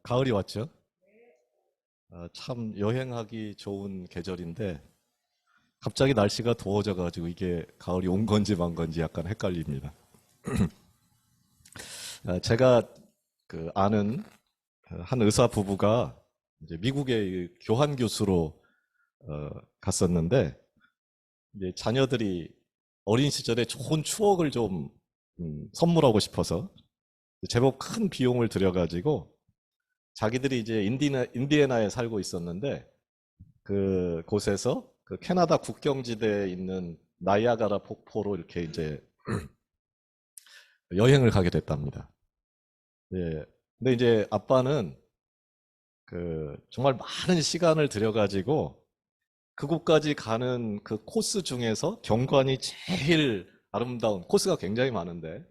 가을이 왔죠. 참 여행하기 좋은 계절인데 갑자기 날씨가 더워져가지고 이게 가을이 온 건지 만 건지 약간 헷갈립니다. 제가 아는 한 의사 부부가 이제 미국의 교환 교수로 갔었는데 이제 자녀들이 어린 시절에 좋은 추억을 좀 선물하고 싶어서 제법 큰 비용을 들여가지고 자기들이 이제 인디애나에 살고 있었는데 그 곳에서 그 캐나다 국경지대에 있는 나이아가라 폭포로 이렇게 이제 여행을 가게 됐답니다. 예. 근데 이제 아빠는 정말 많은 시간을 들여가지고 그곳까지 가는 그 코스 중에서 경관이 제일 아름다운 코스가 굉장히 많은데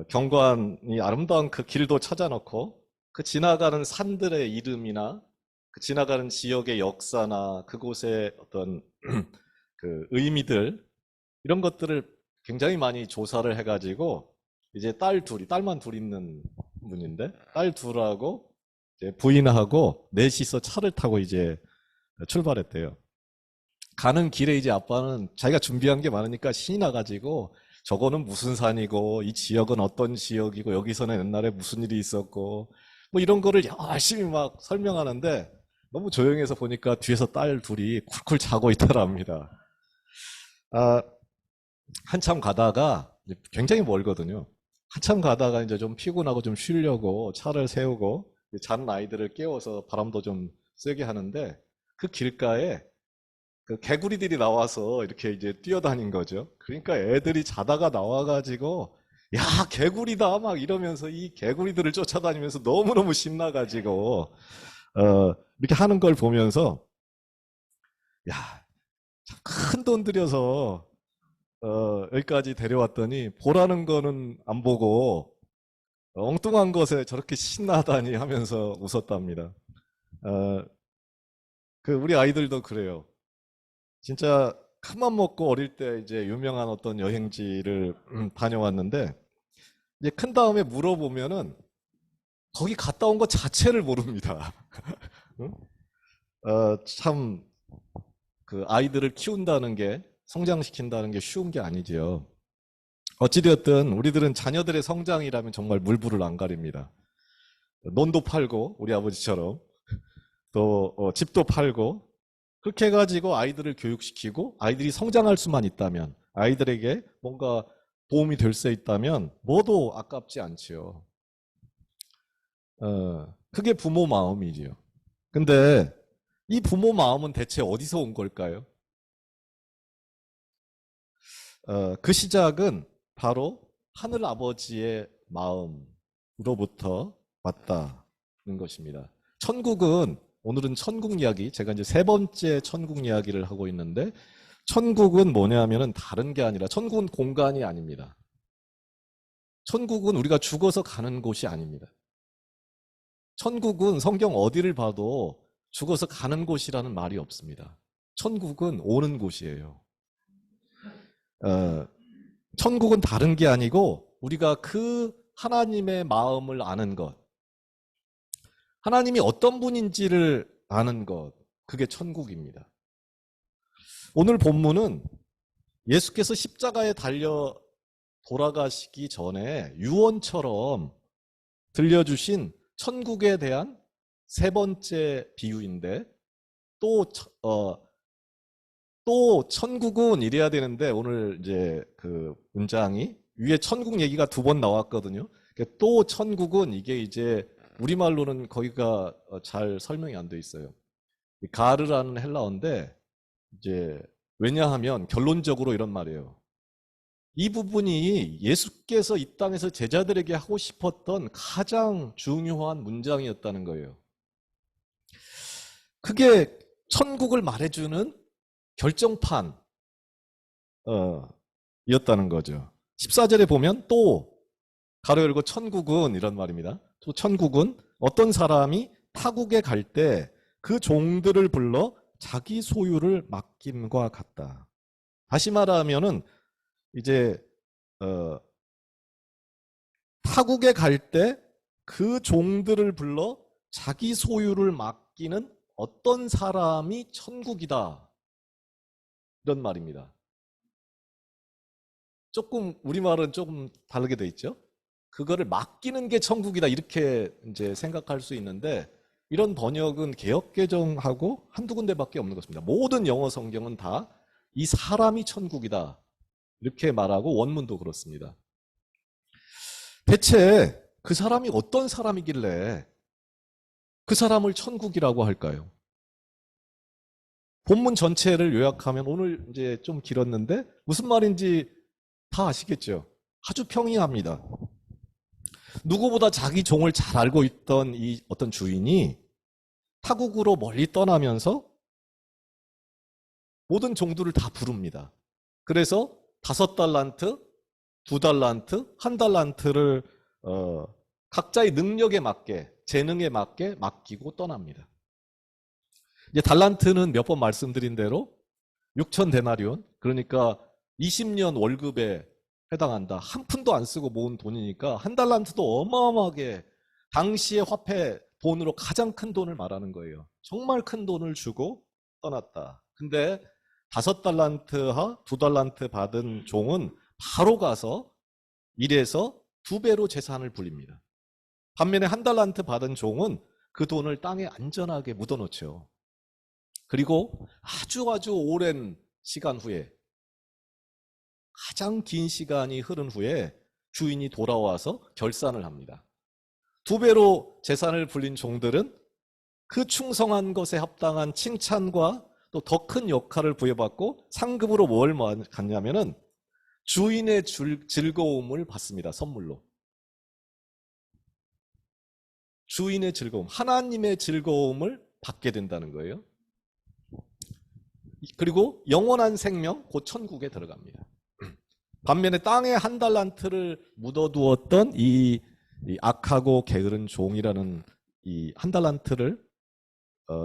경관이 아름다운 그 길도 찾아놓고 그 지나가는 산들의 이름이나 그 지나가는 지역의 역사나 그곳의 어떤 그 의미들 이런 것들을 굉장히 많이 조사를 해가지고 이제 딸만 둘 있는 분인데 딸 둘하고 이제 부인하고 넷이서 차를 타고 이제 출발했대요. 가는 길에 이제 아빠는 자기가 준비한 게 많으니까 신이 나가지고 저거는 무슨 산이고 이 지역은 어떤 지역이고 여기서는 옛날에 무슨 일이 있었고 뭐 이런 거를 열심히 막 설명하는데 너무 조용해서 보니까 뒤에서 딸 둘이 쿨쿨 자고 있더랍니다. 아, 한참 가다가 굉장히 멀거든요. 한참 가다가 이제 좀 피곤하고 좀 쉬려고 차를 세우고 자는 아이들을 깨워서 바람도 좀 쐬게 하는데 그 길가에 그 개구리들이 나와서 이렇게 이제 뛰어다닌 거죠. 그러니까 애들이 자다가 나와가지고 야 개구리다 막 이러면서 이 개구리들을 쫓아다니면서 너무너무 신나가지고 이렇게 하는 걸 보면서 야 큰 돈 들여서 여기까지 데려왔더니 보라는 거는 안 보고 엉뚱한 것에 저렇게 신나다니 하면서 웃었답니다. 어, 우리 아이들도 그래요. 진짜 큰맘 먹고 어릴 때 이제 유명한 어떤 여행지를 다녀왔는데 이제 큰 다음에 물어보면은 거기 갔다 온 것 자체를 모릅니다. 응? 참 그 아이들을 키운다는 게 성장시킨다는 게 쉬운 게 아니지요. 어찌되었든 우리들은 자녀들의 성장이라면 정말 물불을 안 가립니다. 논도 팔고 우리 아버지처럼 또 집도 팔고 그렇게 해가지고 아이들을 교육시키고 아이들이 성장할 수만 있다면 아이들에게 뭔가 도움이 될 수 있다면 뭐도 아깝지 않지요. 그게 부모 마음이지요. 근데 이 부모 마음은 대체 어디서 온 걸까요? 그 시작은 바로 하늘 아버지의 마음으로부터 왔다는 것입니다. 천국은 오늘은 천국 이야기, 제가 이제 세 번째 천국 이야기를 하고 있는데 천국은 뭐냐 하면은 다른 게 아니라 천국은 공간이 아닙니다. 천국은 우리가 죽어서 가는 곳이 아닙니다. 천국은 성경 어디를 봐도 죽어서 가는 곳이라는 말이 없습니다. 천국은 오는 곳이에요. 어, 천국은 다른 게 아니고 우리가 그 하나님의 마음을 아는 것, 하나님이 어떤 분인지를 아는 것, 그게 천국입니다. 오늘 본문은 예수께서 십자가에 달려 돌아가시기 전에 유언처럼 들려주신 천국에 대한 세 번째 비유인데 또, 또 천국은 이래야 되는데 오늘 이제 그 문장이 위에 천국 얘기가 두 번 나왔거든요. 또 천국은 이게 이제 우리말로는 거기가 잘 설명이 안 돼 있어요. 가르라는 헬라어인데 이제 왜냐하면 결론적으로 이런 말이에요. 이 부분이 예수께서 이 땅에서 제자들에게 하고 싶었던 가장 중요한 문장이었다는 거예요. 그게 천국을 말해주는 결정판 이었다는 거죠. 14절에 보면 또 가로 열고 천국은 이런 말입니다. 또 천국은 어떤 사람이 타국에 갈 때 그 종들을 불러 자기 소유를 맡김과 같다. 다시 말하면은 이제 타국에 갈 때 그 종들을 불러 자기 소유를 맡기는 어떤 사람이 천국이다. 이런 말입니다. 조금 우리말은 조금 다르게 돼 있죠. 그거를 맡기는 게 천국이다 이렇게 이제 생각할 수 있는데 이런 번역은 개역개정하고 한두 군데밖에 없는 것입니다. 모든 영어 성경은 다 이 사람이 천국이다 이렇게 말하고 원문도 그렇습니다. 대체 그 사람이 어떤 사람이길래 그 사람을 천국이라고 할까요? 본문 전체를 요약하면 오늘 이제 좀 길었는데 무슨 말인지 다 아시겠죠? 아주 평이합니다. 누구보다 자기 종을 잘 알고 있던 이 어떤 주인이 타국으로 멀리 떠나면서 모든 종들을 다 부릅니다. 그래서 5달란트, 2달란트, 1달란트를 각자의 능력에 맞게, 재능에 맞게 맡기고 떠납니다. 이제 달란트는 몇 번 말씀드린 대로 6천 데나리온, 그러니까 20년 월급에 해당한다. 한 푼도 안 쓰고 모은 돈이니까 한 달란트도 어마어마하게 당시의 화폐 돈으로 가장 큰 돈을 말하는 거예요. 정말 큰 돈을 주고 떠났다. 근데 5달란트와 2달란트 받은 종은 바로 가서 일해서 2배로 재산을 불립니다. 반면에 1달란트 받은 종은 그 돈을 땅에 안전하게 묻어놓죠. 그리고 아주 오랜 시간 후에 가장 긴 시간이 흐른 후에 주인이 돌아와서 결산을 합니다. 2배로 재산을 불린 종들은 그 충성한 것에 합당한 칭찬과 또 더 큰 역할을 부여받고 상급으로 뭘 갖냐면은 주인의 즐거움을 받습니다. 선물로. 주인의 즐거움, 하나님의 즐거움을 받게 된다는 거예요. 그리고 영원한 생명, 곧 천국에 들어갑니다. 반면에 땅에 1달란트를 묻어두었던 이 악하고 게으른 종이라는 이 1달란트를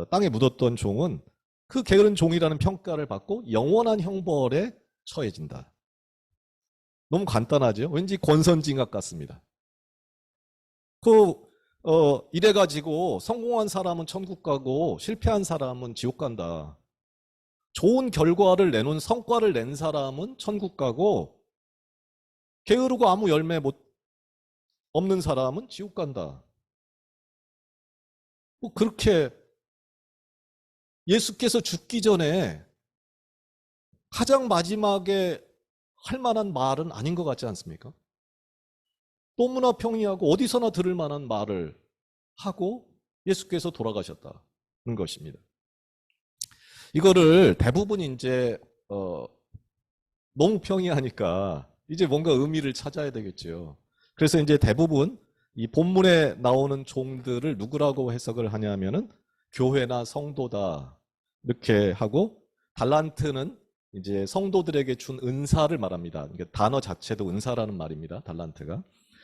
땅에 묻었던 종은 그 게으른 종이라는 평가를 받고 영원한 형벌에 처해진다. 너무 간단하죠? 왠지 권선징악 같습니다. 이래가지고 성공한 사람은 천국 가고 실패한 사람은 지옥 간다. 좋은 결과를 내놓은 성과를 낸 사람은 천국 가고 게으르고 아무 열매 없는 사람은 지옥 간다. 그렇게 예수께서 죽기 전에 가장 마지막에 할 만한 말은 아닌 것 같지 않습니까? 너무나 평이하고 어디서나 들을 만한 말을 하고 예수께서 돌아가셨다는 것입니다. 이거를 대부분 이제 너무 평이하니까 이제 뭔가 의미를 찾아야 되겠죠. 그래서 이제 대부분 이 본문에 나오는 종들을 누구라고 해석을 하냐면은 교회나 성도다 이렇게 하고 달란트는 이제 성도들에게 준 은사를 말합니다. 그러니까 단어 자체도 은사라는 말입니다. 달란트가.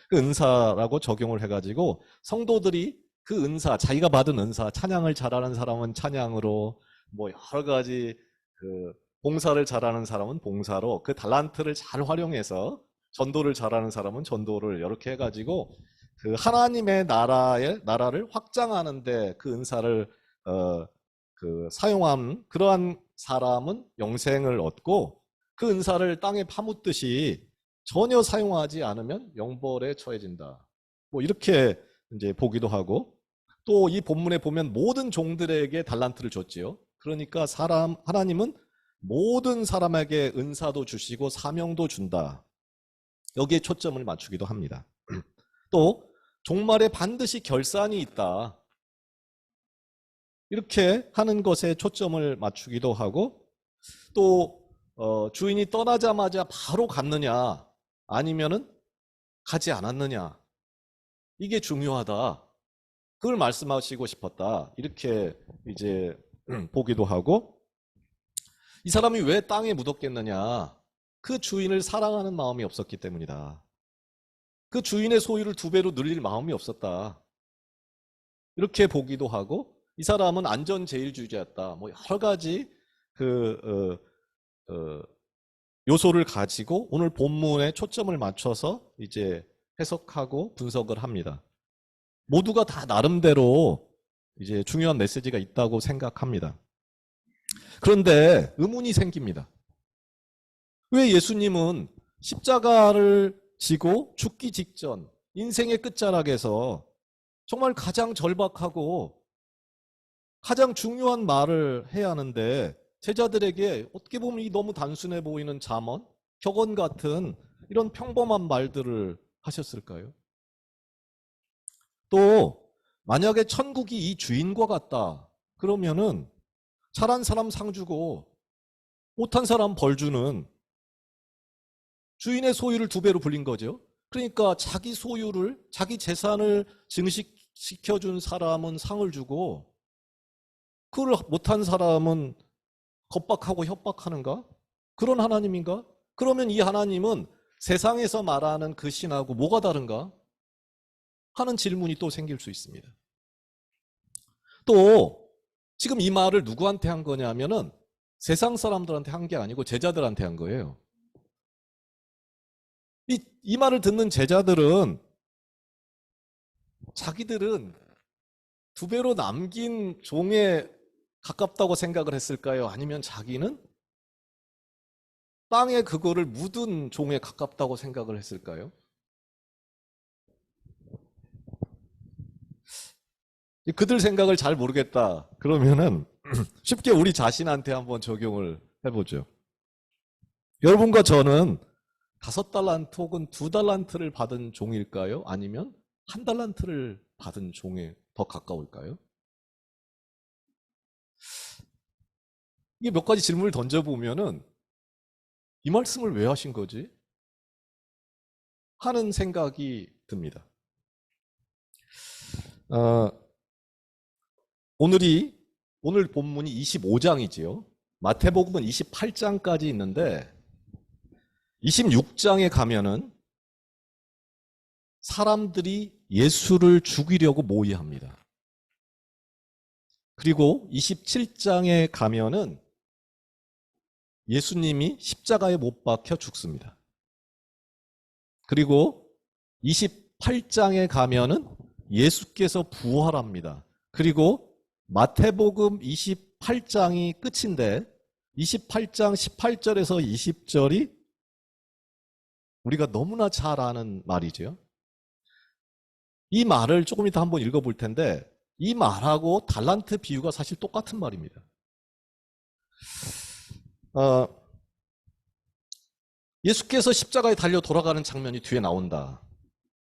그 은사라고 적용을 해가지고 성도들이 그 은사, 자기가 받은 은사, 찬양을 잘하는 사람은 찬양으로 뭐 여러 가지 그 봉사를 잘하는 사람은 봉사로 그 달란트를 잘 활용해서 전도를 잘하는 사람은 전도를 이렇게 해가지고 그 하나님의 나라를 확장하는데 그 은사를 그 사용한 그러한 사람은 영생을 얻고 그 은사를 땅에 파묻듯이 전혀 사용하지 않으면 영벌에 처해진다. 뭐 이렇게 이제 보기도 하고 또 이 본문에 보면 모든 종들에게 달란트를 줬지요. 그러니까 하나님은 모든 사람에게 은사도 주시고 사명도 준다. 여기에 초점을 맞추기도 합니다. 또 종말에 반드시 결산이 있다. 이렇게 하는 것에 초점을 맞추기도 하고 또 주인이 떠나자마자 바로 갔느냐 아니면은 가지 않았느냐 이게 중요하다. 그걸 말씀하시고 싶었다. 이렇게 이제 보기도 하고 이 사람이 왜 땅에 묻었겠느냐? 그 주인을 사랑하는 마음이 없었기 때문이다. 그 주인의 소유를 2배로 늘릴 마음이 없었다. 이렇게 보기도 하고 이 사람은 안전제일주의자였다. 뭐 여러 가지 그 요소를 가지고 오늘 본문에 초점을 맞춰서 이제 해석하고 분석을 합니다. 모두가 다 나름대로 이제 중요한 메시지가 있다고 생각합니다. 그런데 의문이 생깁니다. 왜 예수님은 십자가를 지고 죽기 직전 인생의 끝자락에서 정말 가장 절박하고 가장 중요한 말을 해야 하는데 제자들에게 어떻게 보면 이 너무 단순해 보이는 잠언, 격언 같은 이런 평범한 말들을 하셨을까요? 또 만약에 천국이 이 주인과 같다 그러면은 잘한 사람 상 주고 못한 사람 벌 주는 주인의 소유를 2배로 불린 거죠. 그러니까 자기 소유를, 자기 재산을 증식시켜준 사람은 상을 주고 그걸 못한 사람은 겁박하고 협박하는가? 그런 하나님인가? 그러면 이 하나님은 세상에서 말하는 그 신하고 뭐가 다른가? 하는 질문이 또 생길 수 있습니다. 또 지금 이 말을 누구한테 한 거냐면은 세상 사람들한테 한 게 아니고 제자들한테 한 거예요. 이 말을 듣는 제자들은 자기들은 2배로 남긴 종에 가깝다고 생각을 했을까요? 아니면 자기는 땅에 그거를 묻은 종에 가깝다고 생각을 했을까요? 그들 생각을 잘 모르겠다. 그러면은 쉽게 우리 자신한테 한번 적용을 해보죠. 여러분과 저는 5달란트 혹은 2달란트를 받은 종일까요? 아니면 1달란트를 받은 종에 더 가까울까요? 이게 몇 가지 질문을 던져보면은 이 말씀을 왜 하신 거지? 하는 생각이 듭니다. 오늘 본문이 25장이지요. 마태복음은 28장까지 있는데 26장에 가면은 사람들이 예수를 죽이려고 모의합니다. 그리고 27장에 가면은 예수님이 십자가에 못 박혀 죽습니다. 그리고 28장에 가면은 예수께서 부활합니다. 그리고 마태복음 28장이 끝인데 28장 18절에서 20절이 우리가 너무나 잘 아는 말이죠. 이 말을 조금 이따 한번 읽어볼 텐데 이 말하고 달란트 비유가 사실 똑같은 말입니다. 예수께서 십자가에 달려 돌아가는 장면이 뒤에 나온다.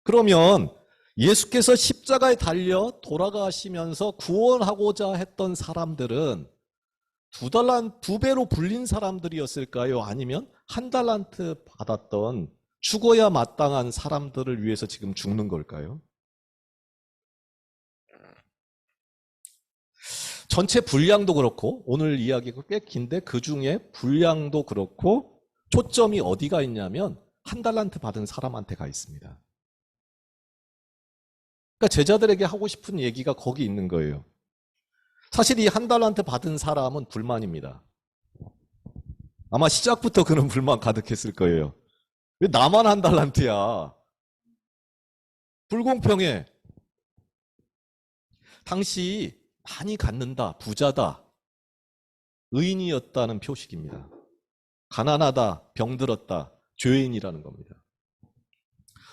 그러면 예수께서 십자가에 달려 돌아가시면서 구원하고자 했던 사람들은 2배로 불린 사람들이었을까요? 아니면 1달란트 받았던 죽어야 마땅한 사람들을 위해서 지금 죽는 걸까요? 전체 분량도 그렇고 오늘 이야기가 꽤 긴데 그 중에 분량도 그렇고 초점이 어디가 있냐면 1달란트 받은 사람한테 가 있습니다. 그러니까 제자들에게 하고 싶은 얘기가 거기 있는 거예요. 사실 이 1달란트 받은 사람은 불만입니다. 아마 시작부터 그는 불만 가득했을 거예요. 왜 나만 1달란트야? 불공평해. 당시 많이 갖는다, 부자다, 의인이었다는 표식입니다. 가난하다, 병들었다, 죄인이라는 겁니다.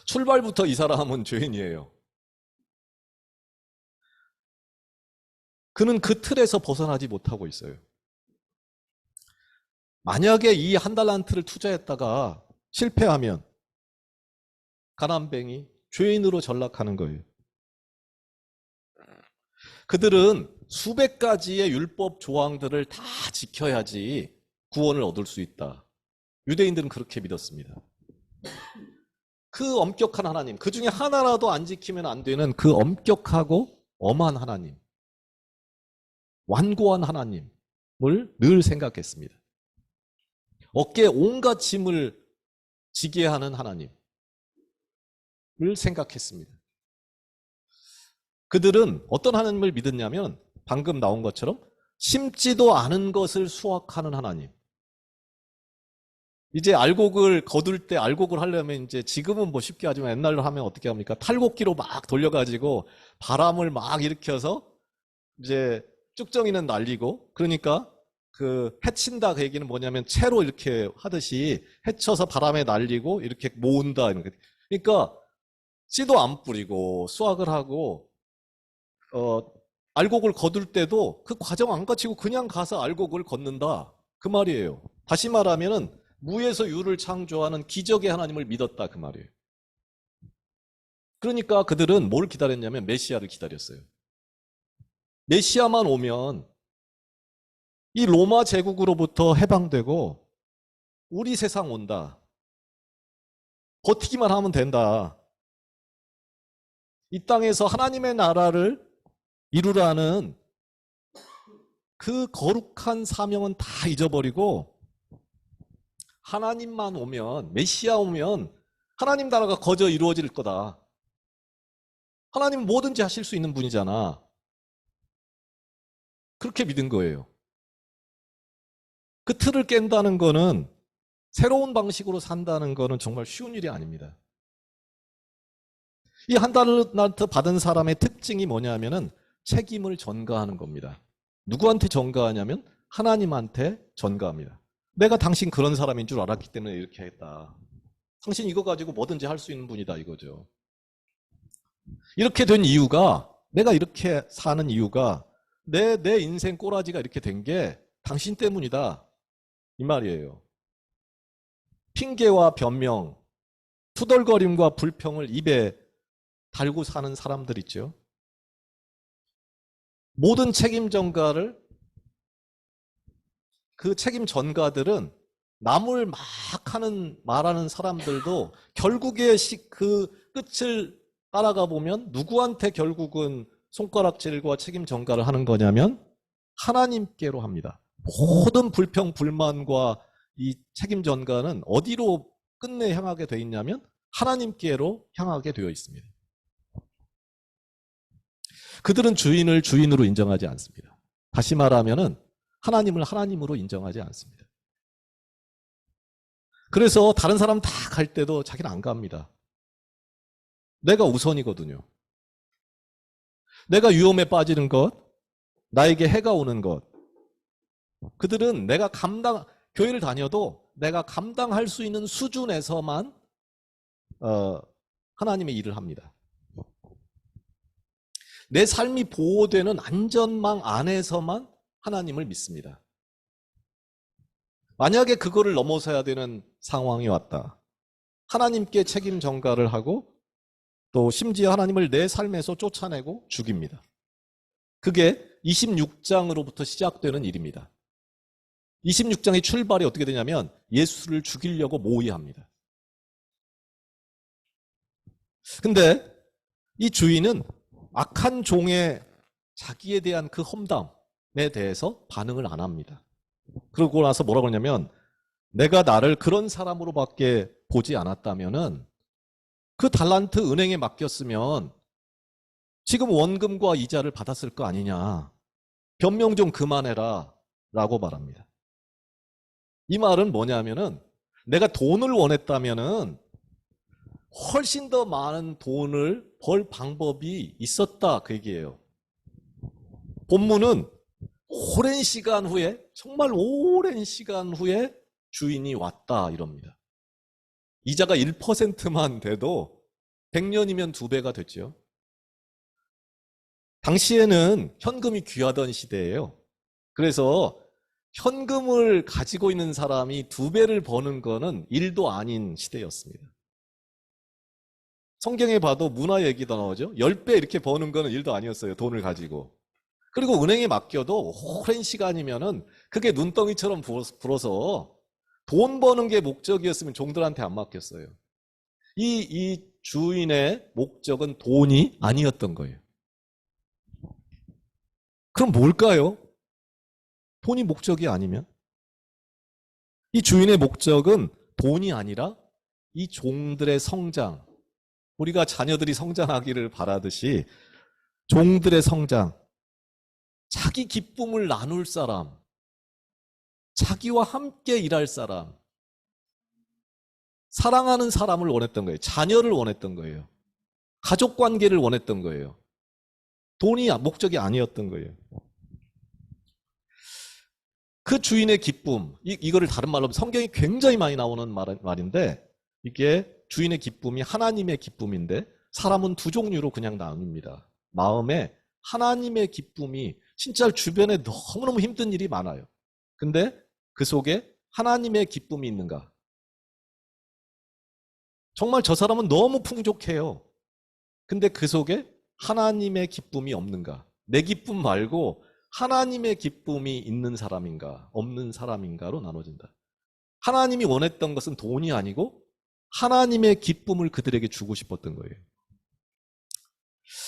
출발부터 이 사람은 죄인이에요. 그는 그 틀에서 벗어나지 못하고 있어요. 만약에 이 1달란트를 투자했다가 실패하면 가난뱅이, 죄인으로 전락하는 거예요. 그들은 수백 가지의 율법 조항들을 다 지켜야지 구원을 얻을 수 있다. 유대인들은 그렇게 믿었습니다. 그 엄격한 하나님, 그 중에 하나라도 안 지키면 안 되는 그 엄격하고 엄한 하나님, 완고한 하나님을 늘 생각했습니다. 어깨에 온갖 짐을 지게 하는 하나님을 생각했습니다. 그들은 어떤 하나님을 믿었냐면 방금 나온 것처럼 심지도 않은 것을 수확하는 하나님. 이제 알곡을 거둘 때 알곡을 하려면 이제 지금은 뭐 쉽게 하지만 옛날로 하면 어떻게 합니까? 탈곡기로 막 돌려가지고 바람을 막 일으켜서 이제 쭉정이는 날리고 그러니까 그 해친다 그 얘기는 뭐냐면 채로 이렇게 하듯이 해쳐서 바람에 날리고 이렇게 모은다 이런 거. 그러니까 씨도 안 뿌리고 수확을 하고 어 알곡을 거둘 때도 그 과정 안 거치고 그냥 가서 알곡을 걷는다 그 말이에요. 다시 말하면은 무에서 유를 창조하는 기적의 하나님을 믿었다 그 말이에요. 그러니까 그들은 뭘 기다렸냐면 메시아를 기다렸어요. 메시아만 오면 이 로마 제국으로부터 해방되고 우리 세상 온다. 버티기만 하면 된다. 이 땅에서 하나님의 나라를 이루라는 그 거룩한 사명은 다 잊어버리고 하나님만 오면, 메시아 오면 하나님 나라가 거저 이루어질 거다. 하나님은 뭐든지 하실 수 있는 분이잖아. 그렇게 믿은 거예요. 그 틀을 깬다는 거는 새로운 방식으로 산다는 거는 정말 쉬운 일이 아닙니다. 이 한 달란트 받은 사람의 특징이 뭐냐면은 책임을 전가하는 겁니다. 누구한테 전가하냐면 하나님한테 전가합니다. 내가 당신 그런 사람인 줄 알았기 때문에 이렇게 했다. 당신 이거 가지고 뭐든지 할 수 있는 분이다 이거죠. 이렇게 된 이유가 내가 이렇게 사는 이유가 내 인생 꼬라지가 이렇게 된 게 당신 때문이다. 이 말이에요. 핑계와 변명, 투덜거림과 불평을 입에 달고 사는 사람들 있죠. 모든 책임 전가를 그 책임 전가들은 남을 막 말하는 사람들도 결국에 그 끝을 따라가 보면 누구한테 결국은 손가락질과 책임 전가를 하는 거냐면 하나님께로 합니다. 모든 불평, 불만과 이 책임 전가는 어디로 끝내 향하게 되어 있냐면 하나님께로 향하게 되어 있습니다. 그들은 주인을 주인으로 인정하지 않습니다. 다시 말하면은 하나님을 하나님으로 인정하지 않습니다. 그래서 다른 사람 다 갈 때도 자기는 안 갑니다. 내가 우선이거든요. 내가 위험에 빠지는 것, 나에게 해가 오는 것. 그들은 교회를 다녀도 내가 감당할 수 있는 수준에서만 하나님의 일을 합니다. 내 삶이 보호되는 안전망 안에서만 하나님을 믿습니다. 만약에 그거를 넘어서야 되는 상황이 왔다. 하나님께 책임 전가를 하고 또 심지어 하나님을 내 삶에서 쫓아내고 죽입니다. 그게 26장으로부터 시작되는 일입니다. 26장의 출발이 어떻게 되냐면 예수를 죽이려고 모의합니다. 근데 이 주인은 악한 종의 자기에 대한 그 험담에 대해서 반응을 안 합니다. 그러고 나서 뭐라고 하냐면 내가 나를 그런 사람으로밖에 보지 않았다면은 그 달란트 은행에 맡겼으면 지금 원금과 이자를 받았을 거 아니냐. 변명 좀 그만해라 라고 말합니다. 이 말은 뭐냐면은 내가 돈을 원했다면은 훨씬 더 많은 돈을 벌 방법이 있었다 그 얘기예요. 본문은 오랜 시간 후에 정말 오랜 시간 후에 주인이 왔다 이럽니다. 이자가 1%만 돼도 100년이면 2배가 됐죠. 당시에는 현금이 귀하던 시대예요. 그래서 현금을 가지고 있는 사람이 2배를 버는 거는 일도 아닌 시대였습니다. 성경에 봐도 문화 얘기도 나오죠. 10배 이렇게 버는 거는 일도 아니었어요. 돈을 가지고. 그리고 은행에 맡겨도 오랜 시간이면은 그게 눈덩이처럼 불어서 돈 버는 게 목적이었으면 종들한테 안 맡겼어요. 이 주인의 목적은 돈이 아니었던 거예요. 그럼 뭘까요? 돈이 목적이 아니면? 이 주인의 목적은 돈이 아니라 이 종들의 성장, 우리가 자녀들이 성장하기를 바라듯이 종들의 성장, 자기 기쁨을 나눌 사람, 자기와 함께 일할 사람, 사랑하는 사람을 원했던 거예요. 자녀를 원했던 거예요. 가족 관계를 원했던 거예요. 돈이 목적이 아니었던 거예요. 그 주인의 기쁨, 이거를 다른 말로 하면 성경이 굉장히 많이 나오는 말인데, 이게 주인의 기쁨이 하나님의 기쁨인데, 사람은 두 종류로 그냥 나눕니다. 마음에 하나님의 기쁨이, 진짜 주변에 너무너무 힘든 일이 많아요. 근데 그 속에 하나님의 기쁨이 있는가? 정말 저 사람은 너무 풍족해요. 근데 그 속에 하나님의 기쁨이 없는가? 내 기쁨 말고 하나님의 기쁨이 있는 사람인가, 없는 사람인가로 나눠진다. 하나님이 원했던 것은 돈이 아니고 하나님의 기쁨을 그들에게 주고 싶었던 거예요.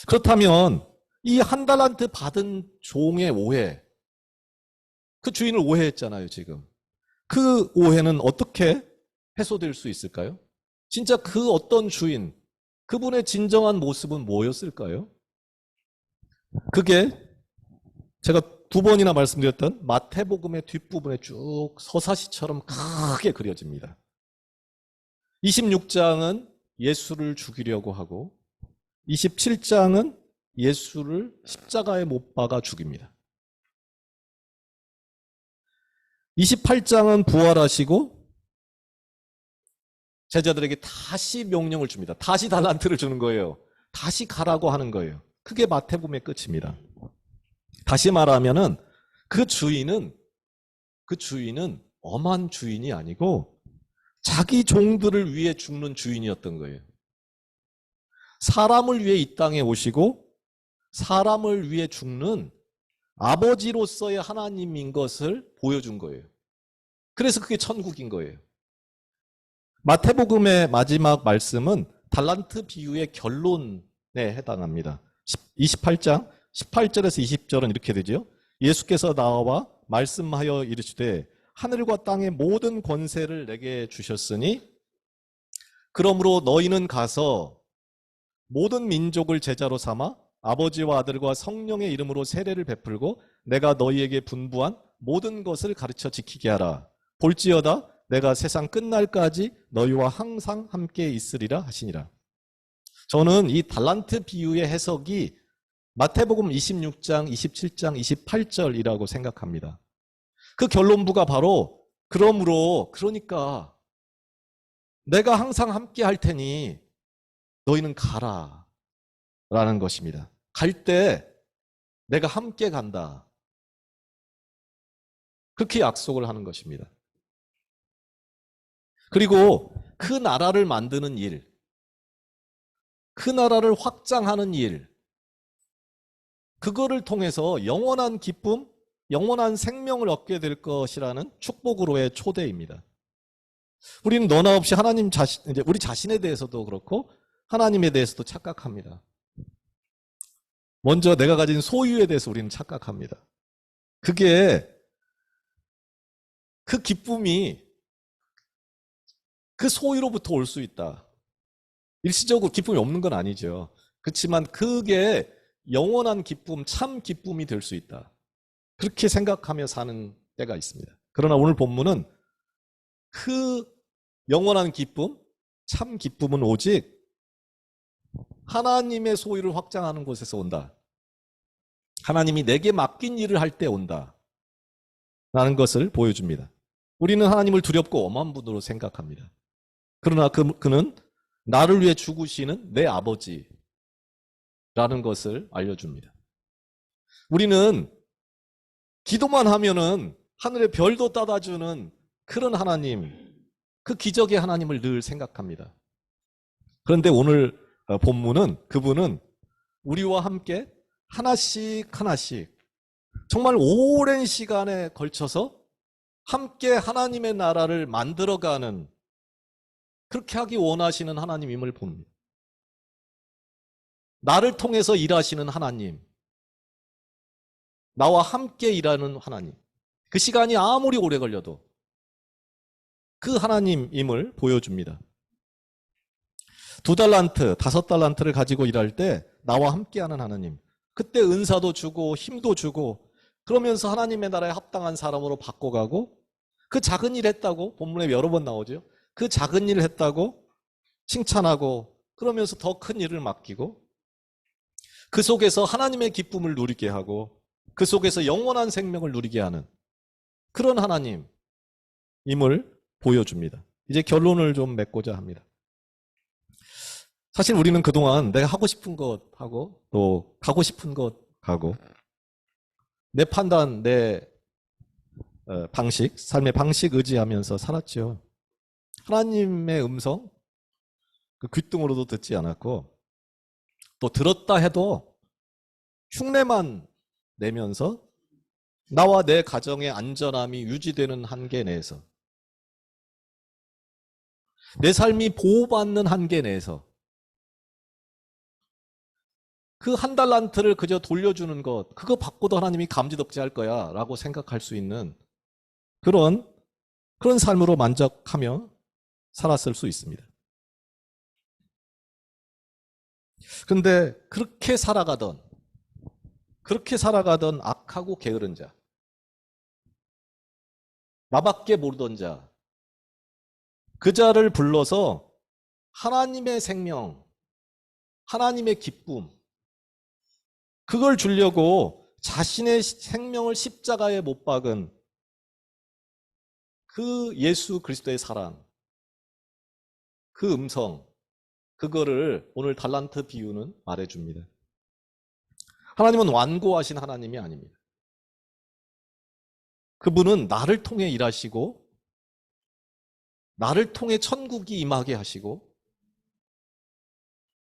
그렇다면 이 한 달란트 받은 종의 오해, 그 주인을 오해했잖아요, 지금. 그 오해는 어떻게 해소될 수 있을까요? 진짜 그 어떤 주인, 그분의 진정한 모습은 뭐였을까요? 그게 제가 두 번이나 말씀드렸던 마태복음의 뒷부분에 쭉 서사시처럼 크게 그려집니다. 26장은 예수를 죽이려고 하고 27장은 예수를 십자가에 못 박아 죽입니다. 28장은 부활하시고 제자들에게 다시 명령을 줍니다. 다시 달란트를 주는 거예요. 다시 가라고 하는 거예요. 그게 마태복음의 끝입니다. 다시 말하면은 그 주인은 엄한 주인이 아니고 자기 종들을 위해 죽는 주인이었던 거예요. 사람을 위해 이 땅에 오시고 사람을 위해 죽는 아버지로서의 하나님인 것을 보여준 거예요. 그래서 그게 천국인 거예요. 마태복음의 마지막 말씀은 달란트 비유의 결론에 해당합니다. 28장 18절에서 20절은 이렇게 되죠. 예수께서 나와 말씀하여 이르시되 하늘과 땅의 모든 권세를 내게 주셨으니 그러므로 너희는 가서 모든 민족을 제자로 삼아 아버지와 아들과 성령의 이름으로 세례를 베풀고 내가 너희에게 분부한 모든 것을 가르쳐 지키게 하라. 볼지어다 내가 세상 끝날까지 너희와 항상 함께 있으리라 하시니라. 저는 이 달란트 비유의 해석이 마태복음 26장, 27장, 28절이라고 생각합니다. 그 결론부가 바로 그러니까 내가 항상 함께 할 테니 너희는 가라 라는 것입니다. 갈 때 내가 함께 간다. 그렇게 약속을 하는 것입니다. 그리고 그 나라를 만드는 일, 그 나라를 확장하는 일, 그거를 통해서 영원한 기쁨, 영원한 생명을 얻게 될 것이라는 축복으로의 초대입니다. 우리는 너나 없이 하나님 자신, 이제 우리 자신에 대해서도 그렇고 하나님에 대해서도 착각합니다. 먼저 내가 가진 소유에 대해서 우리는 착각합니다. 그게 그 기쁨이 그 소유로부터 올 수 있다. 일시적으로 기쁨이 없는 건 아니죠. 그렇지만 그게 영원한 기쁨, 참 기쁨이 될 수 있다. 그렇게 생각하며 사는 때가 있습니다. 그러나 오늘 본문은 그 영원한 기쁨, 참 기쁨은 오직 하나님의 소유를 확장하는 곳에서 온다. 하나님이 내게 맡긴 일을 할 때 온다. 라는 것을 보여줍니다. 우리는 하나님을 두렵고 엄한 분으로 생각합니다. 그러나 그는 나를 위해 죽으시는 내 아버지라는 것을 알려줍니다. 우리는 기도만 하면은 하늘의 별도 따다주는 그런 하나님, 그 기적의 하나님을 늘 생각합니다. 그런데 오늘 본문은 그분은 우리와 함께 하나씩 정말 오랜 시간에 걸쳐서 함께 하나님의 나라를 만들어가는, 그렇게 하기 원하시는 하나님임을 봅니다. 나를 통해서 일하시는 하나님, 나와 함께 일하는 하나님, 그 시간이 아무리 오래 걸려도 그 하나님임을 보여줍니다. 2달란트, 5달란트를 가지고 일할 때 나와 함께하는 하나님, 그때 은사도 주고 힘도 주고 그러면서 하나님의 나라에 합당한 사람으로 바꿔가고, 그 작은 일 했다고 본문에 여러 번 나오죠. 그 작은 일을 했다고 칭찬하고 그러면서 더 큰 일을 맡기고 그 속에서 하나님의 기쁨을 누리게 하고 그 속에서 영원한 생명을 누리게 하는 그런 하나님임을 보여줍니다. 이제 결론을 좀 맺고자 합니다. 사실 우리는 그동안 내가 하고 싶은 것 하고 또 가고 싶은 것 가고 내 판단, 내 방식, 삶의 방식 의지하면서 살았죠. 하나님의 음성 그 귓등으로도 듣지 않았고 또 들었다 해도 흉내만 내면서 나와 내 가정의 안전함이 유지되는 한계 내에서 내 삶이 보호받는 한계 내에서 그 한 달란트를 그저 돌려주는 것, 그거 받고도 하나님이 감지덕지할 거야 라고 생각할 수 있는 그런 삶으로 만족하며 살았을 수 있습니다. 그런데 그렇게 살아가던 악하고 게으른 자, 나밖에 모르던 자, 그 자를 불러서 하나님의 생명, 하나님의 기쁨, 그걸 주려고 자신의 생명을 십자가에 못 박은 그 예수 그리스도의 사랑, 그 음성, 그거를 오늘 달란트 비유는 말해줍니다. 하나님은 완고하신 하나님이 아닙니다. 그분은 나를 통해 일하시고 나를 통해 천국이 임하게 하시고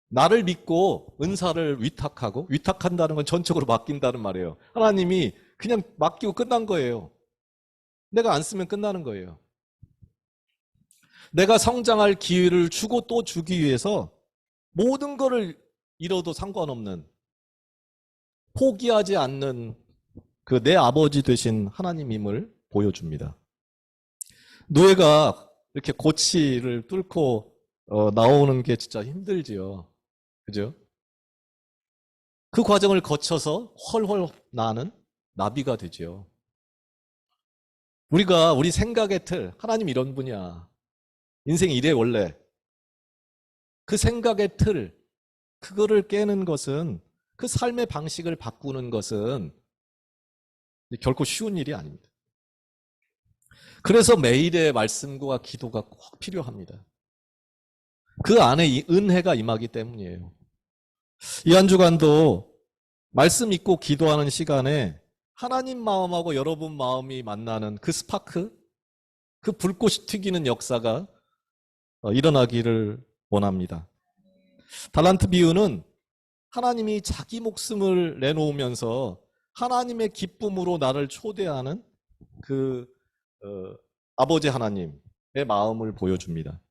나를 믿고 은사를 위탁하고 위탁한다는 건 전적으로 맡긴다는 말이에요. 하나님이 그냥 맡기고 끝난 거예요. 내가 안 쓰면 끝나는 거예요. 내가 성장할 기회를 주고 또 주기 위해서 모든 것을 잃어도 상관없는 포기하지 않는 그 내 아버지 되신 하나님임을 보여줍니다. 노예가 이렇게 고치를 뚫고 나오는 게 진짜 힘들지요. 그죠? 그 과정을 거쳐서 헐헐 나는 나비가 되죠. 우리 생각의 틀, 하나님 이런 분이야. 인생이 이래 원래. 그 생각의 틀, 그거를 깨는 것은 그 삶의 방식을 바꾸는 것은 결코 쉬운 일이 아닙니다. 그래서 매일의 말씀과 기도가 꼭 필요합니다. 그 안에 이 은혜가 임하기 때문이에요. 이 한 주간도 말씀 읽고 기도하는 시간에 하나님 마음하고 여러분 마음이 만나는 그 스파크, 그 불꽃이 튀기는 역사가 일어나기를 원합니다. 달란트 비유는 하나님이 자기 목숨을 내놓으면서 하나님의 기쁨으로 나를 초대하는 그 아버지 하나님의 마음을 보여줍니다.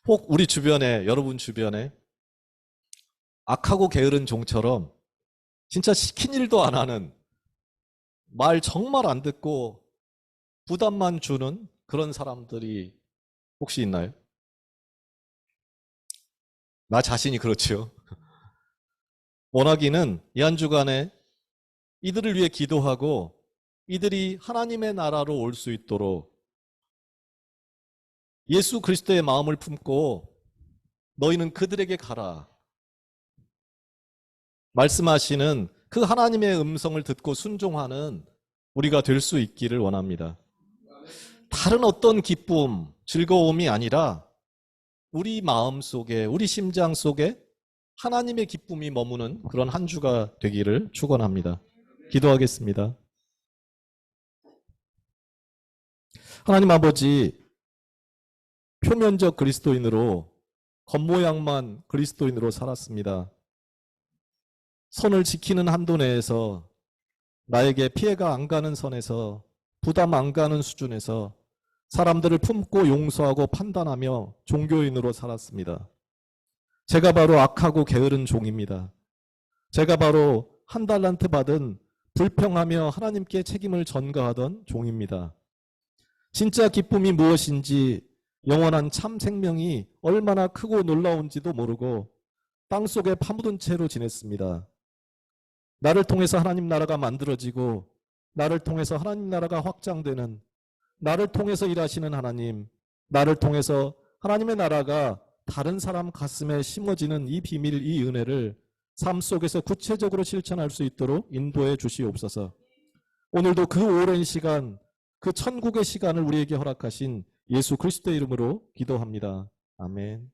혹 우리 주변에, 여러분 주변에 악하고 게으른 종처럼 진짜 시킨 일도 안 하는, 말 정말 안 듣고 부담만 주는 그런 사람들이 혹시 있나요? 나 자신이 그렇죠. 원하기는 이 한 주간에 이들을 위해 기도하고 이들이 하나님의 나라로 올 수 있도록 예수 그리스도의 마음을 품고 너희는 그들에게 가라 말씀하시는 그 하나님의 음성을 듣고 순종하는 우리가 될 수 있기를 원합니다. 다른 어떤 기쁨, 즐거움이 아니라 우리 마음 속에, 우리 심장 속에 하나님의 기쁨이 머무는 그런 한 주가 되기를 축원합니다. 기도하겠습니다. 하나님 아버지, 표면적 그리스도인으로 겉모양만 그리스도인으로 살았습니다. 선을 지키는 한도 내에서 나에게 피해가 안 가는 선에서 부담 안 가는 수준에서 사람들을 품고 용서하고 판단하며 종교인으로 살았습니다. 제가 바로 악하고 게으른 종입니다. 제가 바로 한 달란트 받은 불평하며 하나님께 책임을 전가하던 종입니다. 진짜 기쁨이 무엇인지, 영원한 참 생명이 얼마나 크고 놀라운지도 모르고 땅속에 파묻은 채로 지냈습니다. 나를 통해서 하나님 나라가 만들어지고 나를 통해서 하나님 나라가 확장되는, 나를 통해서 일하시는 하나님, 나를 통해서 하나님의 나라가 다른 사람 가슴에 심어지는 이 비밀, 이 은혜를 삶 속에서 구체적으로 실천할 수 있도록 인도해 주시옵소서. 오늘도 그 오랜 시간, 그 천국의 시간을 우리에게 허락하신 예수 그리스도의 이름으로 기도합니다. 아멘.